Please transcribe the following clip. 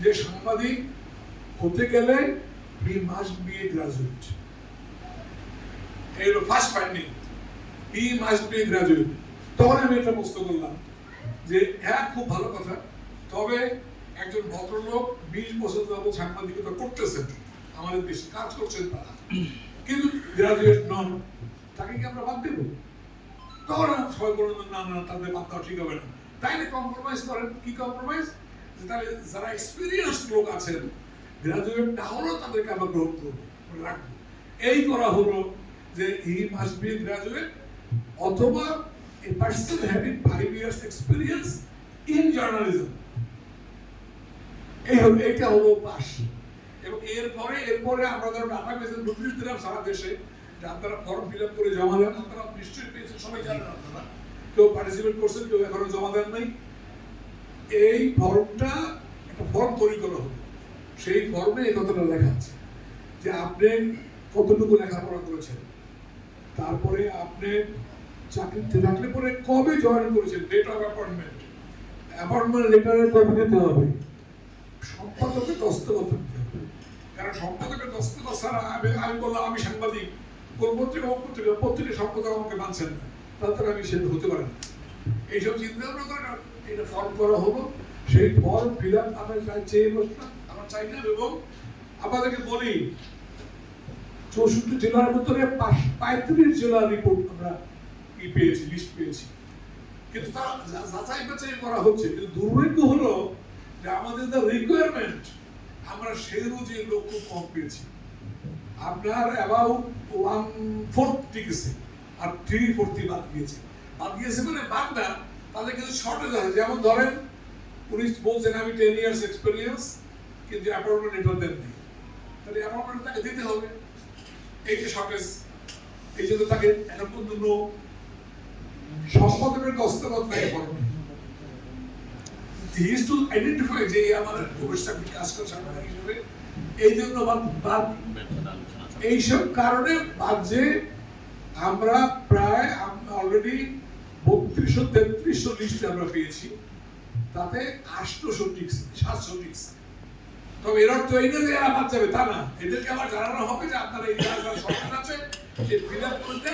যে সাংবাদিক হতে গেলে he must be a graduate. এই হলো first finding, he must be a graduate. তখন আমি এটা প্রশ্ন করলাম যে হ্যাঁ খুব ভালো কথা, তবে একজন ভদ্রলোক 20 বছর যাবত সাংবাদিকতা করতেছেন, আমাদের দেশে কাজ করছেন তারা, কিন্তু গ্রাজুয়েট নন, তাকে কি আমরা বাদ দেব? তখন সবাই বললেন না না, তাদের বাদ দেওয়া ঠিক হবে না। তাইলে কম্প্রোমাইজ করেন। কি কম্প্রোমাইজ? তাহলে যারা এক্সপিরিয়েন্স লোক আছেন, গ্রাজুয়েট না হলেও তাদেরকে আমরা গ্রহণ করবো, রাখবো। এই করা হলো যে হি মাস্ট বি গ্রাজুয়েট অথবা a person having 5 years experience in journalism. এটা হলো পাস। এবং এরপরে আমরা ধরো ডাটাবেসে নোটিশ দিলাম সারা দেশে যে আপনারা ফর্ম ফিল আপ করে জমা দেন। আপনারা নিশ্চয়ই পেয়েছেন, সবাই জানেন, আপনারা কেউ পার্টিসিপেট করছেন, কেউ এখনো জমা দেন নাই। এই ফর্মটা একটা ফর্ম তৈরি করা হলো, সেই ফর্মে এই কথাটা লেখা আছে যে আপনি কতটুকু লেখাপড়া করেছেন, তারপরে আপনি চাকরিতে থাকলে পরে কবে জয়েন করেছেন, ডেট অফ অ্যাপয়েন্টমেন্ট, অ্যাপয়েন্টমেন্ট লেটারে কবে দিতে হবে, সম্পাদকের দস্তখত দিতে হবে। কারণ সম্পাদকের দস্তখত ছাড়া আমি বললাম আমি সাংবাদিক, কোন পত্রিকা সম্পাদক আমাকে মানছেন না, তাতে আমি সে হতে পারেন না। এইসব চিন্তা ভাবনা করে এটা ফর্ম করা হলো। সেই ফর্ম ফিল আপ আমরা চেয়ে বসলাম, আমরা চাই না। এবং আপনাদেরকে বলি 64 জেলার ভিতরে 35 জেলার রিপোর্ট আমরা পেয়েছি, লিস্ট পেয়েছি, কিন্তু তা যাচাই বাছাই করা হচ্ছে। কিন্তু দুর্ভাগ্য হলো যে আমাদের যা রিকোয়ারমেন্ট, আমরা সেই অনুযায়ী লোক খুব কম পেয়েছি। আপনার অ্যাবাউট 1/4 টিকেছে, আর 3/4 বাদ গিয়েছে। বাদ গিয়েছে মানে বাদ না, তাদের কিছু শর্টেজ আছে। যেমন ধরেন পুলিশ বলছেন আমি 10 ইয়ার্স এক্সপেরিয়েন্স, কিন্তু অ্যাপয়েন্টমেন্ট লেটার দেন নেই, তাহলে অ্যাপয়েন্টমেন্ট তাকে দিতে হবে। এই যে শর্টেজ, এই জন্য তাকে এখন পর্যন্ত সম্পাদকের দস্তখত নাই ফর্মে। He is to identify যে আমাদের ভবিষ্যৎ কাজ করে সাংবাদিক হিসেবে, এই জন্য বাদ এইসব কারণে বাদ যে আমরা প্রায় অলরেডি 32-33 লিস্টে আমরা পেয়েছি, তাতে 800 টিকছে, 700 টিকছে। তবে এর অর্থ এই না যে এরা বাদ যাবে, তা না। এদেরকে আবার জানানো হবে যে আপনারা এই জায়গায় সরকার আছে, যে ফিল আপ করতে